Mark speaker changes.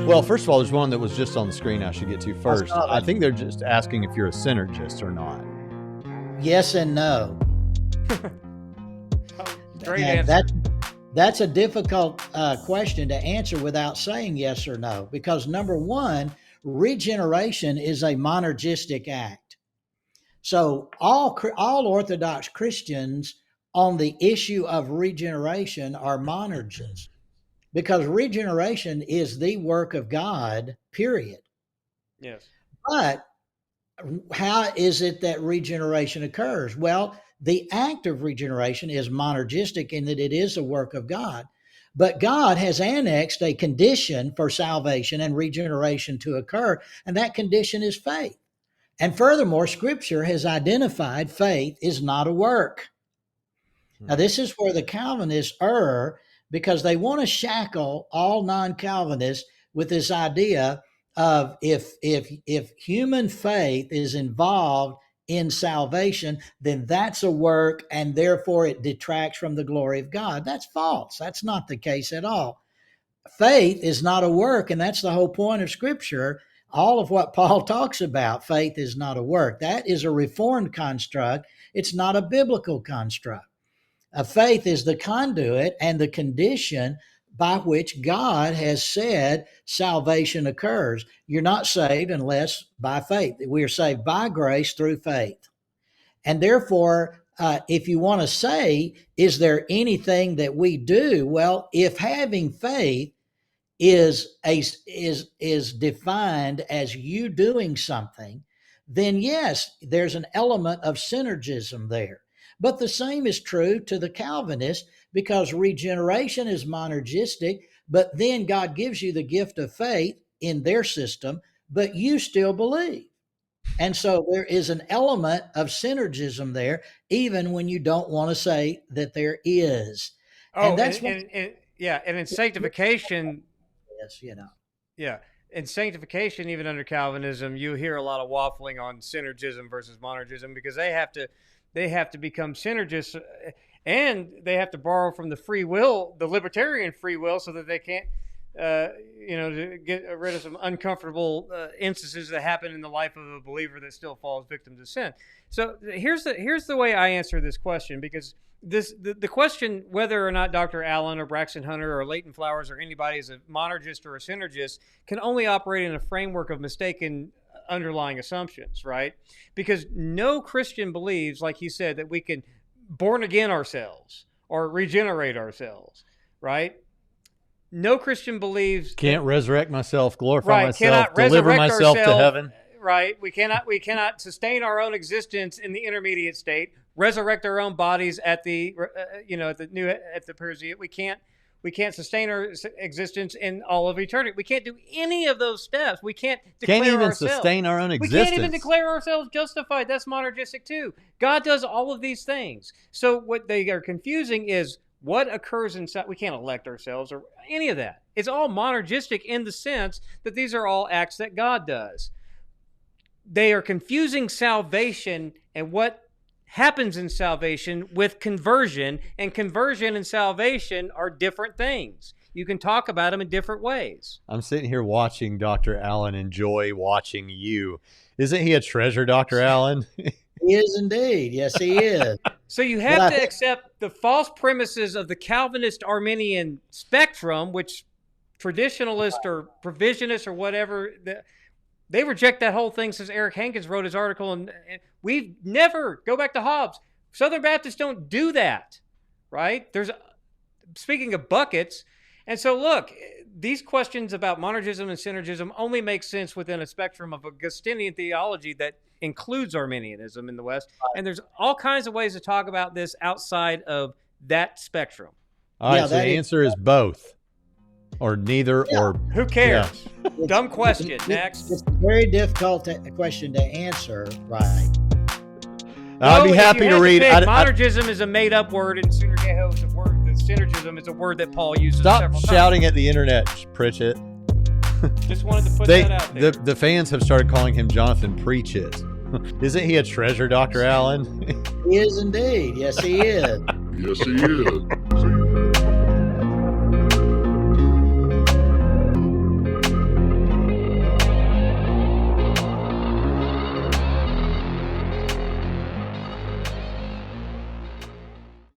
Speaker 1: Well, first of all, there's one that was just on the screen I should get to first. I think they're just asking if you're a synergist or not.
Speaker 2: Yes and no.
Speaker 3: Great answer.
Speaker 2: That's a difficult question to answer without saying yes or no, because number one, regeneration is a monergistic act. So all Orthodox Christians on the issue of regeneration are monergists, because regeneration is the work of God, period.
Speaker 3: Yes.
Speaker 2: But how is it that regeneration occurs? Well, the act of regeneration is monergistic in that it is a work of God. But God has annexed a condition for salvation and regeneration to occur, and that condition is faith. And furthermore, Scripture has identified faith is not a work. Now, this is where the Calvinists err, because they want to shackle all non-Calvinists with this idea of if human faith is involved in salvation, then that's a work, and therefore it detracts from the glory of God. That's false. That's not the case at all. Faith is not a work, and that's the whole point of Scripture. All of what Paul talks about, faith is not a work. That is a Reformed construct. It's not a biblical construct. Faith is the conduit and the condition by which God has said salvation occurs. You're not saved unless by faith. We are saved by grace through faith. And therefore, if you want to say, is there anything that we do? Well, if having faith is defined as you doing something, then yes, there's an element of synergism there. But the same is true to the Calvinists, because regeneration is monergistic, but then God gives you the gift of faith in their system, but you still believe. And so there is an element of synergism there, even when you don't want to say that there is.
Speaker 3: And that's and in sanctification,
Speaker 2: yes,
Speaker 3: yeah, in sanctification, even under Calvinism, you hear a lot of waffling on synergism versus monergism, because they have to become synergists, and they have to borrow from the free will, the libertarian free will, so that they can't, to get rid of some uncomfortable instances that happen in the life of a believer that still falls victim to sin. So here's the way I answer this question, because the question whether or not Dr. Allen or Braxton Hunter or Leighton Flowers or anybody is a monergist or a synergist can only operate in a framework of mistaken underlying assumptions, right? Because no Christian believes, like he said, that we can born again ourselves or regenerate ourselves, right? No Christian believes
Speaker 1: can't resurrect myself, glorify myself,
Speaker 3: cannot
Speaker 1: deliver myself to heaven.
Speaker 3: Right? We cannot sustain our own existence in the intermediate state, resurrect our own bodies at the parousia. We can't sustain our existence in all of eternity. We can't do any of those steps. We can't declare ourselves.
Speaker 1: Sustain our own existence.
Speaker 3: We can't even declare ourselves justified. That's monergistic too. God does all of these things. So what they are confusing is what occurs inside. We can't elect ourselves or any of that. It's all monergistic in the sense that these are all acts that God does. They are confusing salvation and what happens in salvation with conversion, and conversion and salvation are different things. You can talk about them in different ways.
Speaker 1: I'm sitting here watching Dr. Allen enjoy watching you. Isn't he a treasure, Dr. Allen?
Speaker 2: He is indeed. Yes, he is.
Speaker 3: So you have to accept the false premises of the Calvinist Arminian spectrum, which traditionalist or provisionist or whatever, they reject that whole thing since Eric Hankins wrote his article, and we've never, go back to Hobbes, Southern Baptists don't do that, right? Speaking of buckets, and so look, these questions about monergism and synergism only make sense within a spectrum of Augustinian theology that includes Arminianism in the West, and there's all kinds of ways to talk about this outside of that spectrum.
Speaker 1: All right, so the answer is both. Or neither, or
Speaker 3: who cares? Yeah. Dumb question. Next.
Speaker 2: It's a very difficult question to answer, right?
Speaker 1: I'd be happy to read.
Speaker 3: Monergism is a made-up word, and synergeho is a word. The synergism is a word that Paul uses.
Speaker 1: Stop shouting at the internet, Pritchett.
Speaker 3: Just wanted to put that out there.
Speaker 1: The fans have started calling him Johnathan Pritchett. Isn't he a treasure, Dr. Allen?
Speaker 2: He is indeed. Yes, he is.
Speaker 4: Yes, he is.